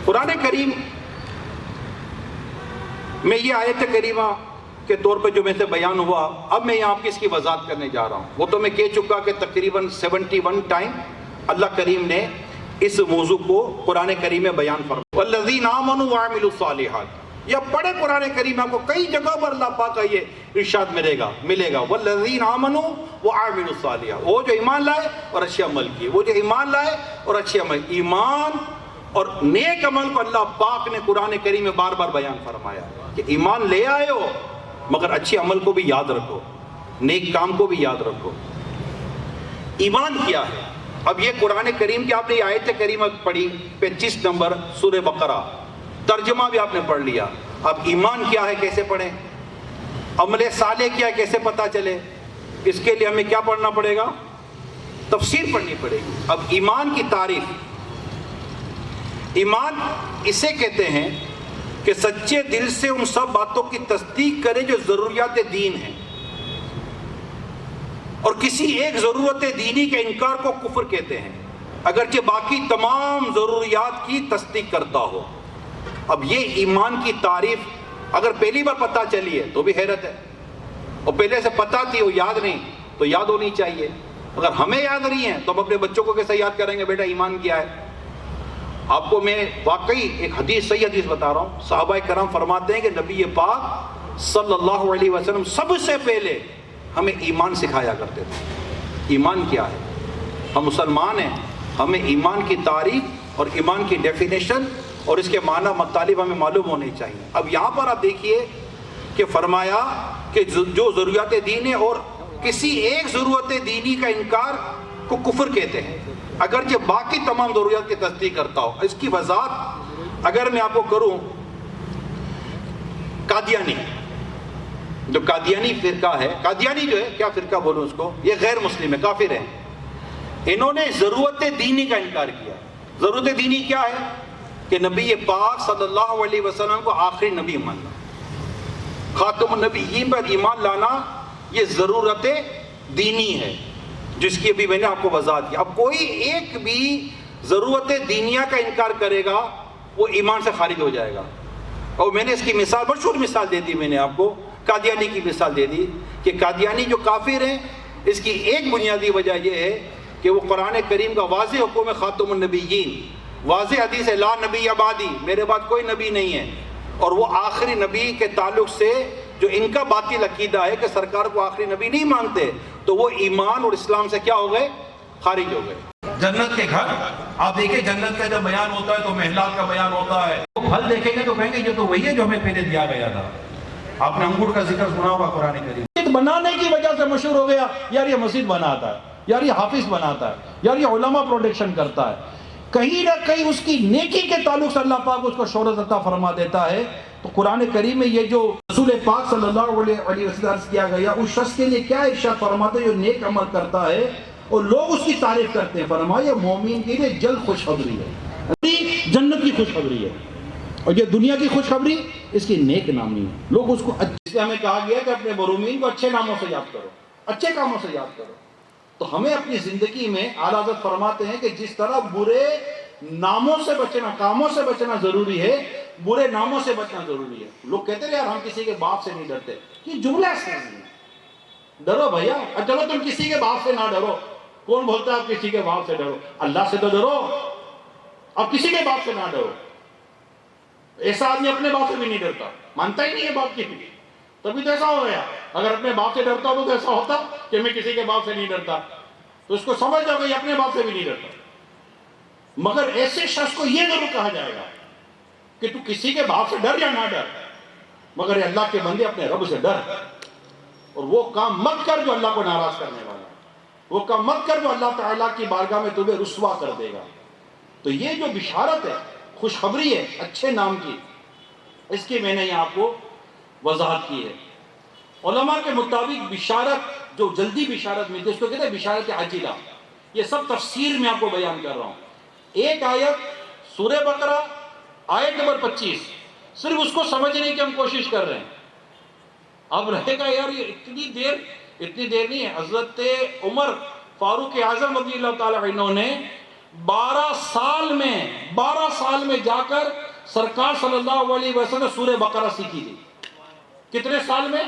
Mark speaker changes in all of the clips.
Speaker 1: قرآن کریم میں یہ آیت کریمہ کے طور پہ جو میں سے بیان ہوا، اب میں یہاں آپ کی اس کی وضاحت کرنے جا رہا ہوں۔ وہ تو میں کہہ چکا کہ تقریباً 71 ٹائم اللہ کریم نے اس موضوع کو قرآن کریم میں بیان فرمایا۔ والذین آمنوا وعملوا الصالحات، یا پڑھے قرآن کریم، آپ کو کئی جگہ پر اللہ پاک کا یہ ارشاد ملے گا والذین آمنوا وعملوا الصالحات، وہ جو ایمان لائے اور اچھے عمل کیے، وہ جو ایمان لائے اور اچھے عمل۔ ایمان اور نیک عمل کو اللہ پاک نے قرآن کریم میں بار بار بیان فرمایا کہ ایمان لے آئے ہو مگر اچھے عمل کو بھی یاد رکھو، نیک کام کو بھی یاد رکھو۔ ایمان کیا ہے؟ اب یہ قرآن کریم کی آپ نے آیت کریمہ پڑھی 25 نمبر سورہ بقرہ، ترجمہ بھی آپ نے پڑھ لیا۔ اب ایمان کیا ہے کیسے پڑھیں، عمل صالح کیا ہے کیسے پتہ چلے، اس کے لیے ہمیں کیا پڑھنا پڑے گا؟ تفسیر پڑھنی پڑے گی۔ اب ایمان کی تعریف، ایمان اسے کہتے ہیں کہ سچے دل سے ان سب باتوں کی تصدیق کرے جو ضروریات دین ہیں، اور کسی ایک ضرورت دینی کے انکار کو کفر کہتے ہیں، اگرچہ باقی تمام ضروریات کی تصدیق کرتا ہو۔ اب یہ ایمان کی تعریف اگر پہلی بار پتہ چلی ہے تو بھی حیرت ہے، اور پہلے سے پتہ تھی وہ یاد نہیں تو یاد ہونی چاہیے۔ اگر ہمیں یاد نہیں ہے تو ہم اپنے بچوں کو کیسے یاد کریں گے بیٹا ایمان کیا ہے؟ آپ کو میں واقعی ایک حدیث، صحیح حدیث بتا رہا ہوں۔ صحابہ کرام فرماتے ہیں کہ نبی پاک صلی اللہ علیہ وسلم سب سے پہلے ہمیں ایمان سکھایا کرتے تھے۔ ایمان کیا ہے؟ ہم مسلمان ہیں، ہمیں ایمان کی تعریف اور ایمان کی ڈیفینیشن اور اس کے معنی مطالب ہمیں معلوم ہونے چاہیے۔ اب یہاں پر آپ دیکھیے کہ فرمایا کہ جو ضروریات دین ہے اور کسی ایک ضرورت دینی کا انکار کو کفر کہتے ہیں، اگرچہ باقی تمام ضروریات کی تصدیق کرتا ہو۔ اس کی وضاحت اگر میں آپ کو کروں، قادیانی، جو قادیانی فرقہ ہے، قادیانی جو ہے، کیا فرقہ بولوں اس کو، یہ غیر مسلم ہے، کافر ہیں۔ انہوں نے ضرورت دینی کا انکار کیا۔ ضرورت دینی کیا ہے؟ کہ نبی پاک صلی اللہ علیہ وسلم کو آخری نبی ماننا، خاتم النبیین پر ایمان لانا، یہ ضرورت دینی ہے، جس کی ابھی میں نے آپ کو وضاحت کی۔ اب کوئی ایک بھی ضرورت دینیہ کا انکار کرے گا وہ ایمان سے خارج ہو جائے گا۔ اور میں نے اس کی مثال، مشہور مثال دے دی میں نے آپ کو، قادیانی کی مثال دے دی کہ قادیانی جو کافر ہیں، اس کی ایک بنیادی وجہ یہ ہے کہ وہ قرآن کریم کا واضح حکم ہے خاتم النبیین، واضح حدیث ہے لا نبی بعدی، میرے بعد کوئی نبی نہیں ہے، اور وہ آخری نبی کے تعلق سے جو ان کا باطل عقیدہ ہے کہ سرکار کو آخری نبی نہیں مانتے، تو وہ ایمان اور اسلام سے کیا ہو گئے؟ خارج ہو گئے۔
Speaker 2: جنت کے گھر آپ دیکھیں، جنت کا جب بیان ہوتا ہے تو محلات کا بیان ہوتا ہے، پھل دیکھیں گے تو کہیں گے یہ تو وہی ہے جو ہمیں پہلے دیا گیا تھا۔ آپ نے انگور کا ذکر سنا ہوگا قرآن کریم،
Speaker 3: بنانے کی وجہ سے مشہور ہو گیا، یار یہ مسجد بناتا ہے، یار یہ حافظ بناتا ہے، یار یہ علماء پروٹیکشن کرتا ہے۔ کہیں نہ کہیں اس کی نیکی کے تعلق سے اللہ پاک اس کو شہرت عطا فرما دیتا ہے۔ تو قرآن کریم میں یہ جو رسول پاک صلی اللہ علیہ وسلم عرض کیا گیا، اس شخص کے لیے کیا ارشاد فرماتے ہیں جو نیک عمل کرتا ہے اور لوگ اس کی تعریف کرتے ہیں، فرمایا مومن کے لیے جلد خوشخبری ہے، جنت کی خوشخبری ہے، اور یہ دنیا کی خوشخبری اس کی نیک نامی ہے۔ لوگ اس کو سے ہمیں کہا گیا کہ اپنے مرومین کو اچھے ناموں سے یاد کرو، اچھے کاموں سے یاد کرو۔ تو ہمیں اپنی زندگی میں اعلیٰ حضرت فرماتے ہیں کہ جس طرح برے ناموں سے بچنا، کاموں سے بچنا ضروری ہے، برے ناموں سے بچنا ضروری ہے۔ لوگ کہتے ہیں یار ہم کسی کے باپ سے نہیں ڈرتے، یہ جملہ ایسا نہیں ہے۔ ڈرو بھیا، چلو تم کسی کے باپ سے نہ ڈرو، کون بولتا ہے آپ کسی کے باپ سے ڈرو؟ اللہ سے تو ڈرو، اب کسی کے باپ سے نہ ڈرو۔ ایسا آدمی اپنے باپ سے بھی نہیں ڈرتا، مانتا ہی نہیں ہے باپ کی، تبھی تو ایسا ہو گیا۔ اگر اپنے باپ سے ڈرتا ہو تو ایسا ہوتا کہ میں کسی کے باپ سے نہیں ڈرتا، تو اس کو سمجھ جاؤ کہ اپنے باپ سے بھی نہیں ڈرتا۔ مگر ایسے شخص کو یہ ضرور کہا جائے گا کہ تو کسی کے باپ سے ڈر یا نہ ڈر، مگر اللہ کے بندے اپنے رب سے ڈر، اور وہ کام مت کر جو اللہ کو ناراض کرنے والا ہے، وہ کام مت کر جو اللہ تعالیٰ کی بارگاہ میں تمہیں رسوا کر دے گا۔ تو یہ جو بشارت ہے، خوشخبری ہے اچھے نام کی، اس کی میں نے یہاں آپ کو وضاحت کی ہے۔ علماء کے مطابق بشارت جو جلدی بشارت ملتی ہے اس کو کہتے ہیں بشارت عاجلہ۔ یہ سب تفسیر میں آپ کو بیان کر رہا ہوں۔ ایک آیت سورہ بقرہ آیت نمبر 25، صرف اس کو سمجھنے کی ہم کوشش کر رہے ہیں۔ اب رہے گا یار یہ اتنی دیر نہیں ہے۔ حضرت عمر فاروق اعظم رضی اللہ تعالیٰ عنہ نے 12 سال میں جا کر سرکار صلی اللہ علیہ وسلم نے سورہ بقرہ سیکھی تھی. کتنے سال میں؟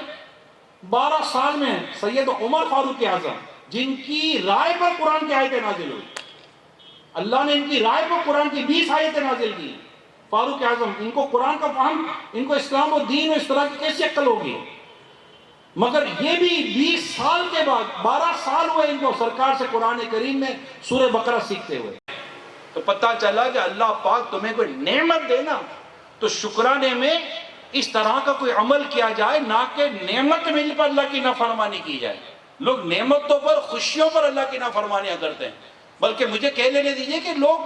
Speaker 3: 12 سال میں. سید عمر فاروق اعظم جن کی رائے پر قرآن کی آیتیں نازل ہوئی, اللہ نے ان کی رائے پر قرآن کی 20 آیتیں نازل کی. فاروق اعظم, ان کو قرآن کا فہم, ان کو اسلام و دین و اس طرح کی کیسی عقل ہوگی؟ مگر یہ بھی 20 سال کے بعد, 12 سال ہوئے ان کو سرکار سے قرآن کریم میں سورہ بقرہ سیکھتے ہوئے. تو پتہ چلا کہ اللہ پاک تمہیں کوئی نعمت دے نا تو شکرانے میں اس طرح کا کوئی عمل کیا جائے, نہ کہ نعمت مل پر اللہ کی نافرمانی کی جائے. لوگ نعمتوں پر, خوشیوں پر اللہ کی نافرمانیاں کرتے ہیں, بلکہ مجھے کہہ لینے دیجئے کہ لوگ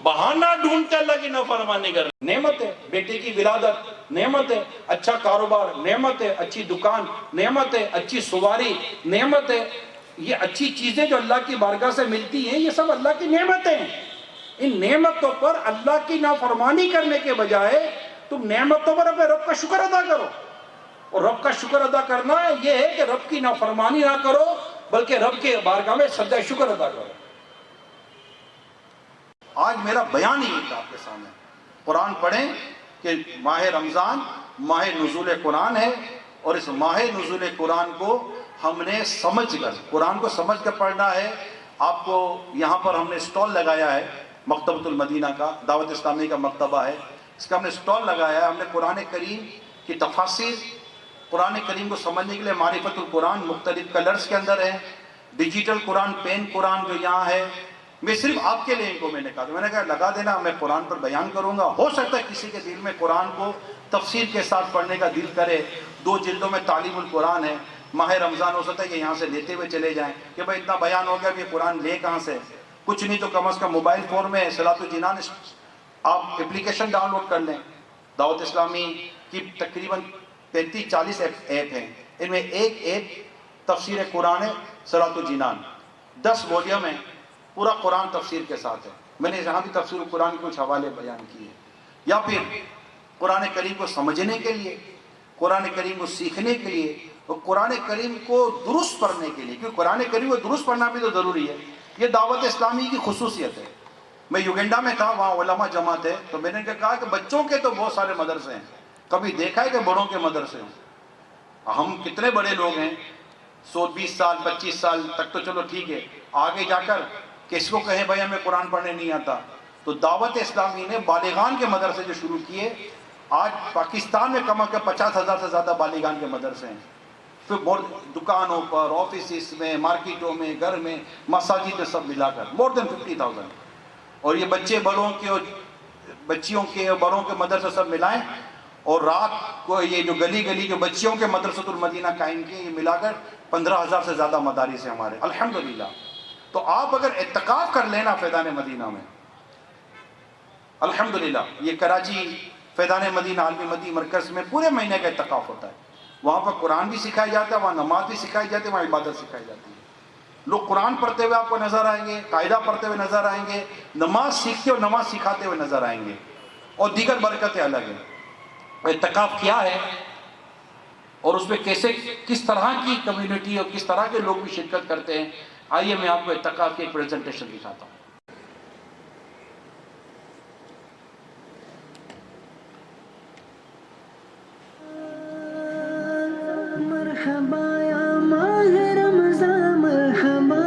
Speaker 3: بہانہ ڈھونڈتے اللہ کی نافرمانی کر رہے ہیں. نعمت ہے بیٹے کی ولادت, نعمت ہے اچھا کاروبار, نعمت ہے اچھی دکان, نعمت ہے اچھی سواری, نعمت ہے یہ اچھی چیزیں جو اللہ کی بارگاہ سے ملتی ہیں, یہ سب اللہ کی نعمتیں ہیں. ان نعمتوں پر اللہ کی نافرمانی کرنے کے بجائے تم نعمتوں پر اپنے رب کا شکر ادا کرو. اور رب کا شکر ادا کرنا یہ ہے کہ رب کی نافرمانی نہ کرو, بلکہ رب کے بارگاہ میں سجدہ شکر ادا کرو. آج میرا بیان ہی تھا آپ کے سامنے. قرآن پڑھیں کہ ماہ رمضان ماہ نزول قرآن ہے, اور اس ماہ نزول قرآن کو ہم نے سمجھ کر, قرآن کو سمجھ کر پڑھنا ہے. آپ کو یہاں پر ہم نے سٹال لگایا ہے, مکتبۃ المدینہ کا, دعوت اسلامی کا مکتبہ ہے, اس کا ہم نے سٹال لگایا ہے. ہم نے قرآن کریم کی تفاسیر, قرآن کریم کو سمجھنے کے لیے معرفت القرآن مختلف کلرز کے اندر ہے. ڈیجیٹل قرآن, پین قرآن جو یہاں ہے, میں صرف آپ کے لیے ان کو میں نے کہا لگا دینا, میں قرآن پر بیان کروں گا. ہو سکتا ہے کسی کے دل میں قرآن کو تفسیر کے ساتھ پڑھنے کا دل کرے. 2 جلدوں میں تعلیم القرآن ہے. ماہ رمضان ہو سکتا ہے کہ یہاں سے لیتے ہوئے چلے جائیں کہ بھائی اتنا بیان ہو گیا, اب یہ قرآن لے کہاں سے؟ کچھ نہیں تو کم از کم موبائل فون میں صلاۃ الجنان آپ اپلیکیشن ڈاؤن لوڈ کر لیں. دعوت اسلامی کی تقریباً 35-40 ایپ ہیں, ان میں ایک ایپ تفسیر قرآن ہے, صلاۃ الجنان, 10 والیوم ہیں, پورا قرآن تفسیر کے ساتھ ہے. میں نے یہاں بھی تفسیر قرآن کے کچھ حوالے بیان کیے. یا پھر قرآن کریم کو سمجھنے کے لیے, قرآن کریم کو سیکھنے کے لیے, اور قرآن کریم کو درست پڑھنے کے لیے, کیونکہ قرآن کریم کو درست پڑھنا بھی تو ضروری ہے. یہ دعوت اسلامی کی خصوصیت ہے. میں یوگنڈا میں تھا, وہاں علماء جمع تھے, تو میں نے کہا کہ بچوں کے تو بہت سارے مدرسے ہیں, کبھی دیکھا ہے کہ بڑوں کے مدرسے ہوں؟ ہم کتنے بڑے لوگ ہیں, 20 سال 25 سال تک تو چلو ٹھیک ہے, آگے جا کر کس کو کہیں بھائی ہمیں قرآن پڑھنے نہیں آتا. تو دعوت اسلامی نے بالغان کے مدرسے جو شروع کیے, آج پاکستان میں کم از کم 50,000 سے زیادہ بالغان کے مدرسے ہیں. پھر دکانوں پر, آفیسز میں, مارکیٹوں میں, گھر میں, مساجد میں, سب ملا کر more than 50,000. اور یہ بچے بڑوں کے اور بچیوں کے اور بڑوں کے مدرسے سب ملائیں, اور رات کو یہ جو گلی گلی جو بچیوں کے مدرسۃ المدینہ قائم کیے, یہ ملا کر 15,000 سے زیادہ مدارس ہیں ہمارے الحمدللہ. تو آپ اگر اعتکاف کر لینا فیضان مدینہ میں, الحمدللہ, یہ کراچی فیضان مدینہ عالمی مدی مرکز میں پورے مہینے کا اعتکاف ہوتا ہے. وہاں پر قرآن بھی سکھایا جاتا ہے, وہاں نماز بھی سکھائی جاتی ہے, وہاں عبادت سکھائی جاتی ہے. لوگ قرآن پڑھتے ہوئے آپ کو نظر آئیں گے, قاعدہ پڑھتے ہوئے نظر آئیں گے, نماز سیکھتے اور نماز سکھاتے ہوئے نظر آئیں گے, اور دیگر برکتیں الگ ہیں. اعتکاف کیا ہے اور اس میں کیسے, کس طرح کی کمیونٹی اور کس طرح کے لوگ بھی شرکت کرتے ہیں, آئیے میں آپ کو اعتکاف کی ایک پریزنٹیشن دکھاتا ہوں.
Speaker 4: مرحبا یا ماہ رمضان مرحبا,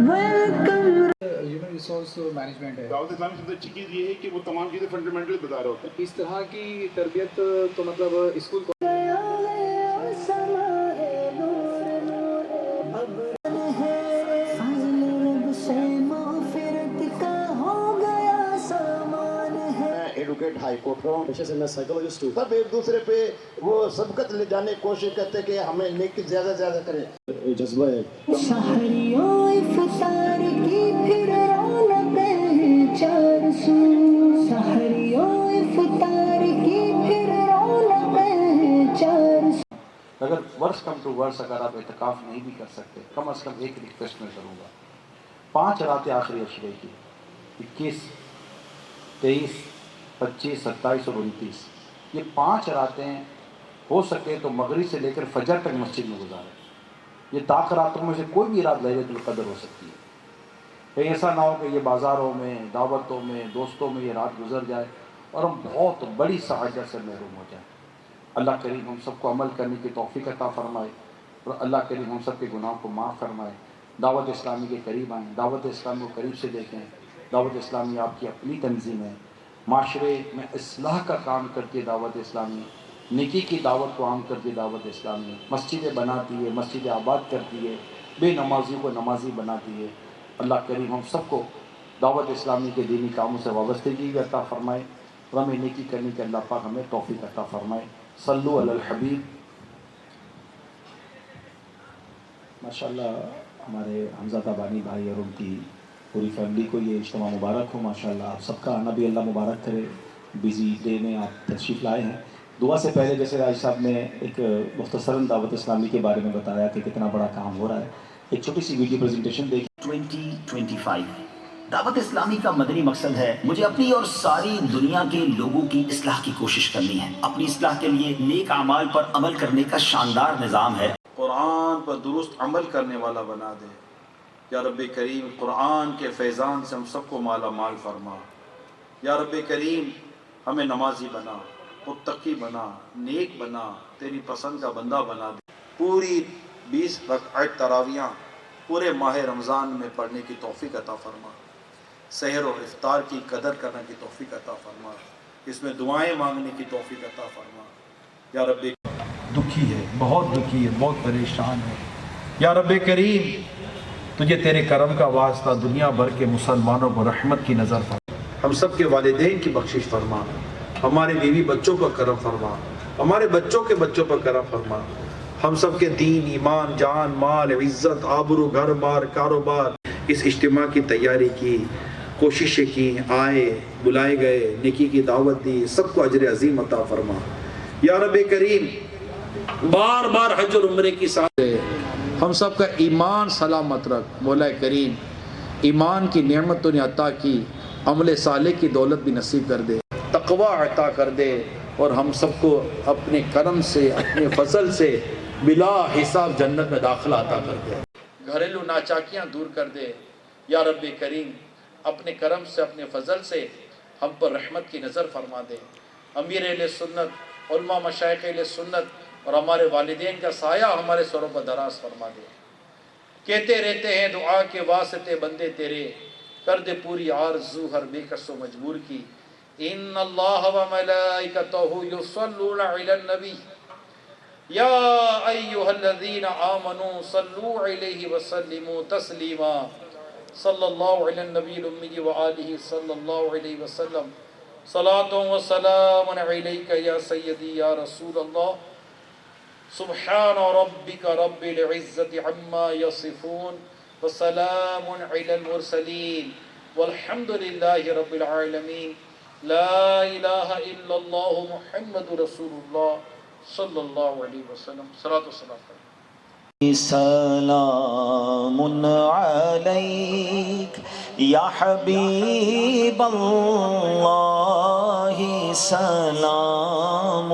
Speaker 4: ویلکم.
Speaker 5: ہیومن ریسورس مینجمنٹ ہے.
Speaker 6: دعوت اسلامی سب سے اچھی چیز یہ ہے کہ وہ تمام چیزیں فنڈامنٹل بتا رہے ہوتے ہیں.
Speaker 5: اس طرح کی تربیت تو مطلب اسکول کو
Speaker 7: ایڈوکیٹ ہائی کورٹ ہوں, پیشے سے میں سائیکولوجسٹ ہوں. سب ایک دوسرے پہ وہ سبقت لے جانے کی کوشش کرتے ہیں کہ ہمیں نیکی زیادہ سے زیادہ کریں. جذبہ ہے.
Speaker 4: شہریوں افطار کی پھر رونقیں چار سو, شہریوں افطار کی پھر رونقیں چار سو.
Speaker 3: اگر ورس کم ٹو ورس اگر آپ اعتکاف نہیں بھی کر سکتے, کم از کم ایک ریکویسٹ میں کروں گا, 5 راتیں آخری عشرے کی, 21, 23, 25, 27 اور 29, یہ 5 راتیں ہو سکے تو مغرب سے لے کر فجر تک مسجد میں گزاریں. یہ طاق راتوں میں سے کوئی بھی رات لیلۃ القدر ہو سکتی ہے. کہ ایسا نہ ہو کہ یہ بازاروں میں، دعوتوں میں، دوستوں میں یہ رات گزر جائے اور ہم بہت بڑی سعادت سے محروم ہو جائیں۔ اللہ کریم ہم سب کو عمل کرنے کی توفیق عطا فرمائے اور اللہ کریم ہم سب کے گناہوں کو معاف فرمائے۔ دعوت اسلامی کے قریب آئیں، دعوت اسلامی کو قریب سے دیکھیں۔ دعوت اسلامی آپ کی اپنی تنظیم ہے، معاشرے میں اصلاح کا کام کرتی ہے دعوت اسلامی، نیکی کی دعوت کو عام کرتی ہے دعوت اسلامی، مسجدیں بناتی ہے، مسجدیں آباد کرتی ہے، بے نمازیوں کو نمازی بناتی ہے۔ اللہ کریم ہم سب کو دعوت اسلامی کے دینی کاموں سے وابستگی بھی عطا فرمائے اور ہمیں نیکی کرنے کے اللہ پاک ہمیں توفیق عطا فرمائے۔ صلو علی الحبیب۔ ماشاءاللہ ہمارے حمزہ تابانی بھائی اور ان کی پوری فیملی کو یہ اجتماع مبارک ہو۔ ماشاءاللہ آپ سب کا آنا بھی اللہ مبارک کرے، بیزی ڈے میں آپ تشریف لائے ہیں۔ دعا سے پہلے جیسے راج صاحب نے ایک مختصراً دعوت اسلامی کے بارے میں بتایا کہ کتنا بڑا کام ہو رہا ہے، ایک چھوٹی سی ویڈیو پریزنٹیشن دیکھیں۔
Speaker 8: 2025 دعوت اسلامی کا مدنی مقصد ہے مجھے اپنی اور ساری دنیا کے لوگوں کی اصلاح کی کوشش کرنی ہے۔ اپنی اصلاح کے لیے نیک اعمال پر عمل کرنے کا شاندار نظام ہے۔
Speaker 3: قرآن پر درست عمل کرنے والا بنا دے یا رب کریم، قرآن کے فیضان سے ہم سب کو مالا مال فرما۔ یا رب کریم ہمیں نمازی بنا، متقی بنا، نیک بنا، تیری پسند کا بندہ بنا دے۔ پوری 20 رکعت تراویحاں پورے ماہ رمضان میں پڑھنے کی توفیق عطا فرما۔ سحر اور افطار کی قدر کرنے کی توفیق عطا فرما، اس میں دعائیں مانگنے کی توفیق عطا فرما۔ یا رب دکھی ہے، بہت دکھی ہے، بہت پریشان ہے، یا رب کریم تجھے تیرے کرم کا واسطہ دنیا بھر کے مسلمانوں کو رحمت کی نظر فرما۔ ہم سب کے والدین کی بخشش فرما، ہمارے بیوی بچوں پر کرم فرما، ہمارے بچوں کے بچوں پر کرم فرما، ہم سب کے دین، ایمان، جان، مال، عزت، آبرو، گھر بار، کاروبار، اس اجتماع کی تیاری کی، کوششیں کی، آئے، بلائے گئے، نیکی کی دعوت دی، سب کو اجر عظیم عطا فرما۔ یا رب کریم بار بار حج اور عمرے کی ساتھ ہم سب کا ایمان سلامت رکھ۔ مولا کریم ایمان کی نعمت تو نے عطا کی، عمل صالح کی دولت بھی نصیب کر دے، تقوی عطا کر دے اور ہم سب کو اپنے کرم سے، اپنے فضل سے بلا حساب جنت میں داخلہ عطا کر دے، گھریلو ناچاکیاں دور کر دے۔ یا رب کریم اپنے کرم سے، اپنے فضل سے ہم پر رحمت کی نظر فرما دے۔ امیر اہل سنت، علماء مشائخ اہل سنت اور ہمارے والدین کا سایہ ہمارے سروں پر دراز فرما دے۔ کہتے رہتے ہیں دعا کے واسطے بندے تیرے، کر دے پوری آرزو ہر بے کس و مجبور کی۔ ان اللہ و ملائکتہ یصلون علی النبی یا ایہا الذین آمنوا صلوا علیہ وسلموا تسلیما۔ صلی اللہ علی النبی الامی وآلہ صلی اللہ علیہ وسلم۔ صلاۃ و سلام علیک یا سیدی یا رسول اللہ۔ سبحان ربک رب العزت عما یصفون وسلام علی المرسلین والحمد للہ رب العالمین۔ لا الہ الا اللہ محمد رسول اللہ صلی اللہ علیہ وسلم۔ صلاۃ و سلام علیہ۔
Speaker 8: سلام علیک یا حبیب اللہ، سلام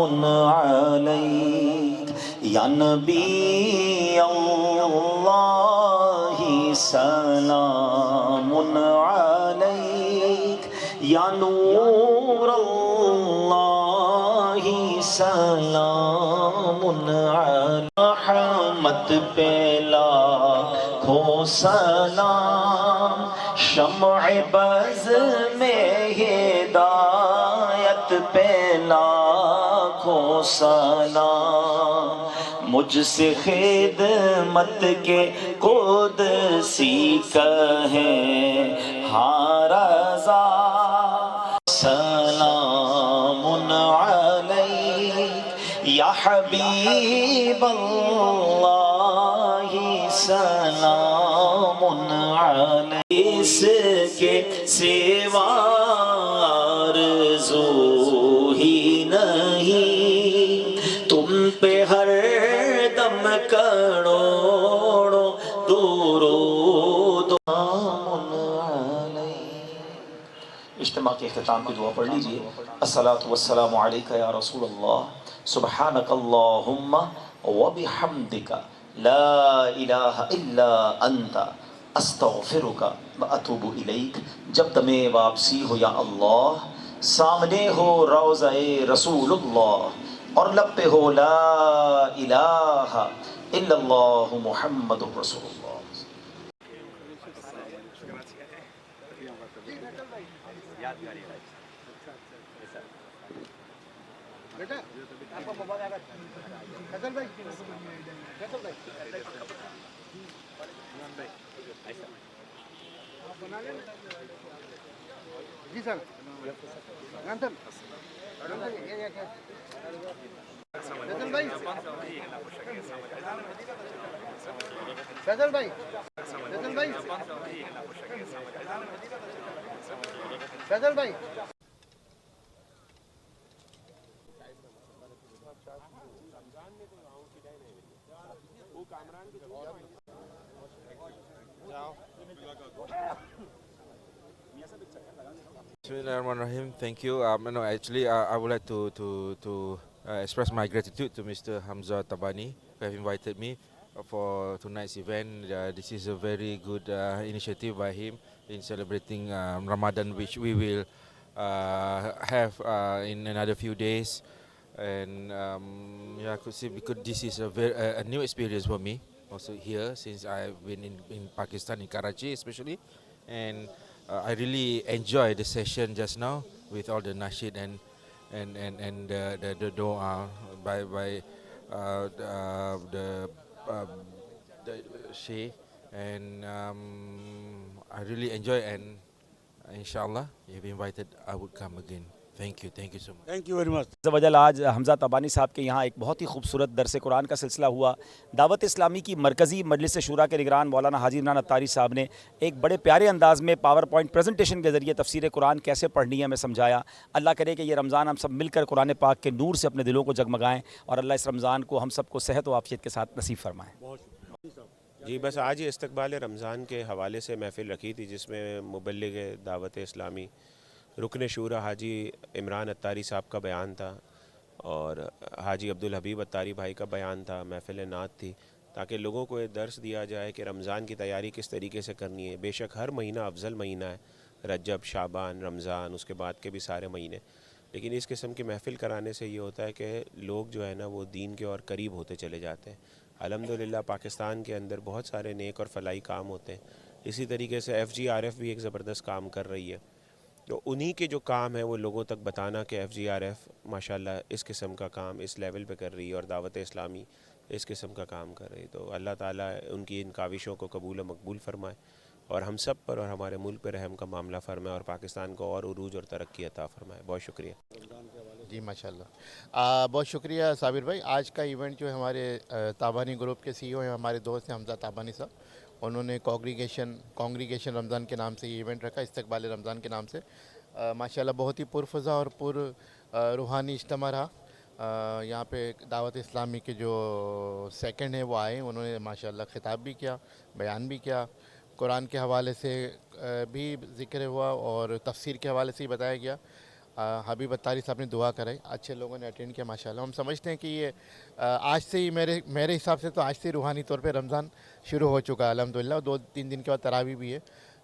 Speaker 8: علیک یا نبی اللہ، سلام علیک یا نور اللہ، سلام علیک رحمت پہ لاکھوں سلام، شمع بز میں ہدایت پہ لاکھوں سلام، مجھ سے خدمت کے قدسی کہیں ہاں رضا۔ سلام علیک یا حبیب اللہ، سلام علیک اس کے سوا آرزو ہی نہیں، تم پہ ہر دم کروڑوں درود۔ اجتماع کے اختتام کی دعا پڑھ لیجئے۔ الصلاۃ والسلام علیک یا رسول اللہ، سبحانک اللہم وبحمدک لا الہ الا انت استغفرک و اتوب الیک. جب تمہیں واپسی ہو یا اللہ، سامنے ہو روضہ رسول اللہ اور لب پہ ہو لا الہ الا اللہ محمد رسول اللہ.
Speaker 9: Bismillahirrahmanirrahim. Thank you. No, actually, I would like to express my gratitude to Mr. Hamza Tabani who have invited me for tonight's event. This is a very good initiative by him in celebrating Ramadan, which we will have in another few days. And yeah, I could say because this is a new experience for me also here, since I've been in Pakistan, in Karachi especially, and I really enjoyed the session just now with all the nasheed and the dua by the sheikh, and I really enjoy, and inshallah if invited I would come again. Thank you so much.
Speaker 10: Thank you very much.
Speaker 11: وجل آج حمزہ تبانی صاحب کے یہاں ایک بہت ہی خوبصورت درس قرآن کا سلسلہ ہوا. دعوت اسلامی کی مرکزی مجلس شورا کے نگران مولانا حاجی عمران اتاری صاحب نے ایک بڑے پیارے انداز میں پاور پوائنٹ پریزنٹیشن کے ذریعے تفسیر قرآن کیسے پڑھنی ہے ہمیں سمجھایا. اللہ کرے کہ یہ رمضان ہم سب مل کر قرآن پاک کے نور سے اپنے دلوں کو جگمگائیں اور اللہ اس رمضان کو ہم سب کو صحت و عافیت کے ساتھ نصیب فرمائیں.
Speaker 12: جی بس آج ہی استقبال رمضان کے حوالے سے محفل رکھی تھی جس میں مبلغ دعوت اسلامی رکن شورا حاجی عمران اتاری صاحب کا بیان تھا اور حاجی عبدالحبیب اتاری بھائی کا بیان تھا. محفل نعت تھی تاکہ لوگوں کو یہ درس دیا جائے کہ رمضان کی تیاری کس طریقے سے کرنی ہے. بے شک ہر مہینہ افضل مہینہ ہے، رجب، شعبان، رمضان، اس کے بعد کے بھی سارے مہینے، لیکن اس قسم کی محفل کرانے سے یہ ہوتا ہے کہ لوگ جو ہے نا وہ دین کے اور قریب ہوتے چلے جاتے ہیں. الحمدللہ پاکستان کے اندر بہت سارے نیک اور فلاحی کام ہوتے ہیں. اسی طریقے سے FGRF بھی ایک زبردست کام کر رہی ہے. تو انہی کے جو کام ہے وہ لوگوں تک بتانا کہ FGRF ماشاءاللہ اس قسم کا کام اس لیول پہ کر رہی ہے اور دعوت اسلامی اس قسم کا کام کر رہی ہے. تو اللہ تعالیٰ ان کی ان کاوشوں کو قبول و مقبول فرمائے اور ہم سب پر اور ہمارے ملک پہ رحم کا معاملہ فرمائے اور پاکستان کو اور عروج اور ترقی عطا فرمائے. بہت شکریہ.
Speaker 7: جی ماشاءاللہ، بہت شکریہ صابر بھائی. آج کا ایونٹ جو ہے ہمارے تابانی گروپ کے CEO ہیں، ہمارے دوست ہیں حمزہ تابانی صاحب. انہوں نے کانگریگیشن رمضان کے نام سے یہ ایونٹ رکھا، استقبال رمضان کے نام سے. ماشاءاللہ بہت ہی پرفضا اور پر روحانی اجتماع رہا. یہاں پہ دعوت اسلامی کے جو سیکنڈ ہیں وہ آئے، انہوں نے ماشاءاللہ خطاب بھی کیا، بیان بھی کیا، قرآن کے حوالے سے بھی ذکر ہوا اور تفسیر کے حوالے سے ہی بتایا گیا. حبیب اتاری صاحب نے دعا کرائی، اچھے لوگوں نے اٹینڈ کیا ماشاءاللہ. ہم سمجھتے ہیں کہ یہ آج سے ہی میرے حساب سے تو آج سے روحانی طور پہ رمضان شروع ہو چکا ہے الحمدللہ. 2-3 دن کے بعد تراویح بھی ہے.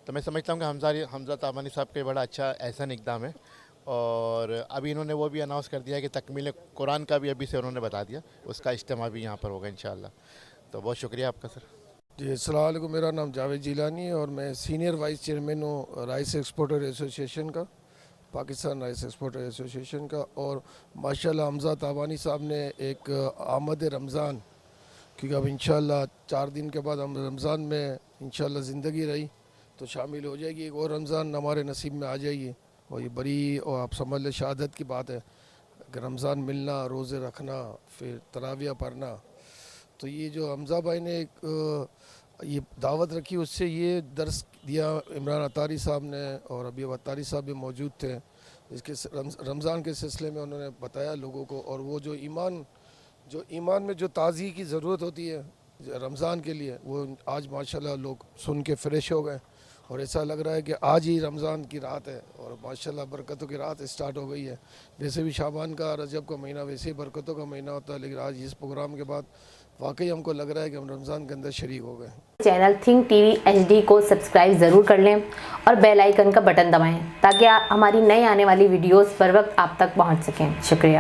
Speaker 7: تو میں سمجھتا ہوں کہ حمزہ تابانی صاحب کا بڑا اچھا احسن اقدام ہے اور ابھی انہوں نے وہ بھی اناؤنس کر دیا کہ تکمیل قرآن کا بھی ابھی سے انہوں نے بتا دیا، اس کا اجتماع بھی یہاں پر ہوگا انشاءاللہ. تو بہت شکریہ آپ کا سر.
Speaker 13: جی السلام علیکم، میرا نام جاوید جیلانی ہے اور میں سینئر وائس چیئرمین ہوں رائس ایکسپورٹر ایسوسیشن کا، پاکستان رائس ایکسپورٹر ایسوسیشن کا. اور ماشاءاللہ حمزہ تابانی صاحب نے ایک آمد رمضان، کیونکہ اب انشاءاللہ 4 دن کے بعد ہم رمضان میں انشاءاللہ زندگی رہی تو شامل ہو جائے گی، ایک اور رمضان ہمارے نصیب میں آ جائے گی. اور یہ بڑی اور آپ سمجھ لیں شہادت کی بات ہے کہ رمضان ملنا، روزے رکھنا، پھر تراویح پڑھنا. تو یہ جو حمزہ بھائی نے ایک یہ دعوت رکھی، اس سے یہ درس دیا عمران اتاری صاحب نے اور ابھی اتاری صاحب بھی موجود تھے. اس کے رمضان کے سلسلے میں انہوں نے بتایا لوگوں کو، اور وہ جو ایمان میں جو تازگی کی ضرورت ہوتی ہے رمضان کے لیے، وہ آج ماشاءاللہ لوگ سن کے فریش ہو گئے اور ایسا لگ رہا ہے کہ آج ہی رمضان کی رات ہے اور ماشاءاللہ برکتوں کی رات اسٹارٹ ہو گئی ہے. ویسے بھی شعبان کا رجب کا مہینہ ویسے ہی برکتوں کا مہینہ ہوتا ہے, لیکن آج اس پروگرام کے بعد واقعی ہم کو لگ رہا ہے کہ ہم رمضان کے اندر شریک ہو گئے.
Speaker 10: Channel think T V HD کو سبسکرائب ضرور کر لیں اور بیل آئیکن کا بٹن دبائیں تاکہ ہماری نئی آنے والی ویڈیوز پر وقت آپ تک پہنچ سکیں. شکریہ.